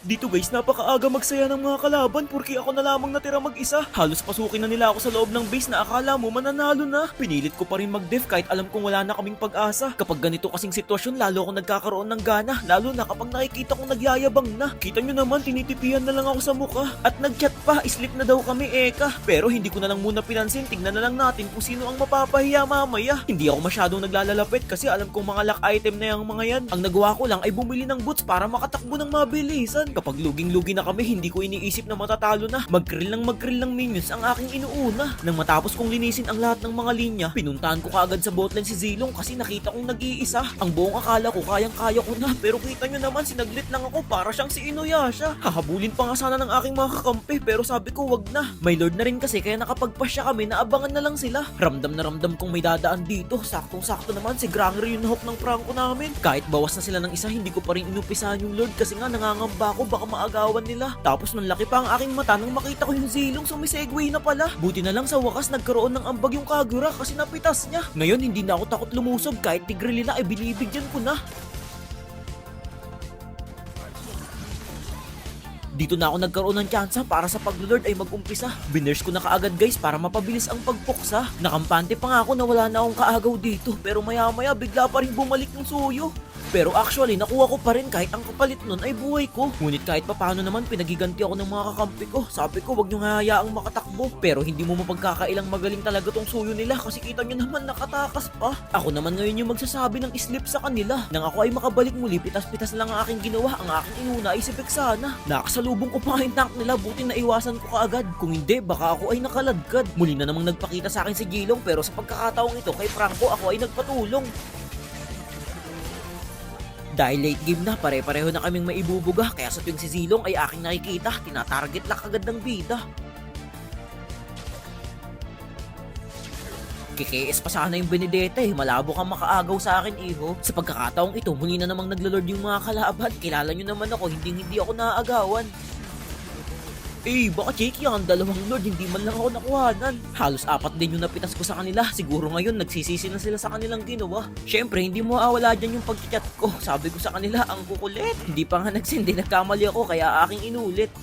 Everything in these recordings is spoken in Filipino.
Dito guys, napakaaga magsaya ng mga kalaban porque ako na lamang natira mag-isa. Halos pasukin na nila ako sa loob ng base na akala mo mananalo na. Pinilit ko pa rin mag-def kahit alam kong wala na kaming pag-asa. Kapag ganito kasing sitwasyon, lalo ako nagkakaroon ng gana. Lalo na kapag nakikita kong nagyayabang na. Kita nyo naman, tinitipihan na lang ako sa mukha. At nag-chat pa, sleep na daw kami eka. Pero hindi ko na lang muna pinansin, tignan na lang natin kung sino ang mapapahiya mamaya. Hindi ako masyadong naglalalapit kasi alam kong mga lock item na yung mga yan. Ang nagawa ko lang ay bumili ng boots para makatakbo ng mabilisan. Kapag luging-lugi na kami, hindi ko iniisip na matatalo na. Mag-krill ng minions ang aking inuuna. Nang matapos kong linisin ang lahat ng mga linya, pinuntahan ko kaagad sa botlane si Zilong kasi nakita kong nag-iisa. Ang buong akala ko kayang-kaya ko na, pero kita nyo naman sinaglit lang ako para siyang si Inuyasha. Hahabulin pa nga sana ng aking mga kakampi pero sabi ko wag na. May lord na rin kasi kaya nakapagpasya kami na abangan na lang sila. Ramdam na ramdam kong may dadaan dito. Saktong-sakto naman si Granger yung nahok ng prangko namin. Kahit bawas na sila ng isa, hindi ko pa rin inupisahan yung lord kasi nga nangangamba ako baka maagawan nila. Tapos nanlaki pa ang aking mata nang makita ko yung Zilong sumisegway na pala. Buti na lang sa wakas nagkaroon ng ambag yung Kagura kasi napitas niya. Ngayon hindi na ako takot lumusob kahit tigrelila ay binibigyan ko na. Dito na ako nagkaroon ng tsansa para sa paglulord ay mag-umpisa. Binurse ko na kaagad guys para mapabilis ang pagpuksa. Nakampante pa nga ako na wala na akong kaagaw dito pero maya-maya bigla pa rin bumalik yung suyo. Pero actually nakuha ko pa rin kahit ang kapalit nun ay buhay ko. Ngunit kahit papano naman pinagiganti ako ng mga kakampi ko. Sabi ko wag nyo hayaang makatakbo. Pero hindi mo mapagkakailang magaling talaga tong suyo nila kasi kita nyo naman nakatakas pa. Ako naman ngayon yung magsasabi ng slip sa kanila. Nang ako ay makabalik muli, pitas-pitas lang ang aking ginawa. Ang aking inuna ay si Vexana. Nakasalubong ko pa yung tank nila, buti na iwasan ko kaagad. Kung hindi, baka ako ay nakaladkad. Muli na namang nagpakita sa akin si Jilong pero sa pagkakataong ito kay Franco ako ay nagpatulong. Dahil late game na, pare-pareho na kaming maibubuga kaya sa tuwing si Zilong ay aking nakikita, tinatarget lang agad ng bida. KKS pa sana yung Benedetta eh, malabo kang makaagaw sa akin iho. Sa pagkakataong ito, muli na namang naglalord yung mga kalaban. Kilala nyo naman ako, hindi ako naaagawan. Baka cheeky ang dalawang lord, hindi man lang ako nakuhanan. Halos 4 din yung napitas ko sa kanila. Siguro ngayon nagsisisi na sila sa kanilang ginawa. Syempre hindi mo awala dyan yung pag-chat ko. Sabi ko sa kanila, ang kukulit. Hindi pa nga nagsindi, nagkamali ako kaya aking inulit.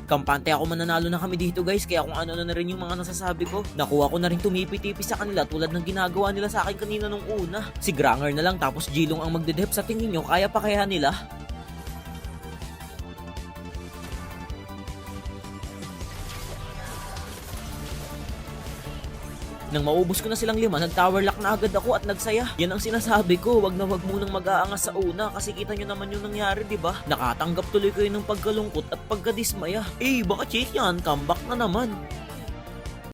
Kampante ako mananalo na kami dito guys, kaya kung ano na rin yung mga nasasabi ko. Nakuha ko na rin tumipi-tipi sa kanila tulad ng ginagawa nila sa akin kanina nung una. Si Granger na lang tapos Jilong ang magdedep, sa tingin nyo kaya pa kaya nila? Nang maubos ko na silang 5, nag-tower lock na agad ako at nagsaya. Yan ang sinasabi ko, wag na wag munang mag-aangas sa una kasi kita nyo naman yung nangyari, diba? Nakatanggap tuloy kayo ng pagkalungkot at pagkadismaya. Baka check yan, comeback na naman.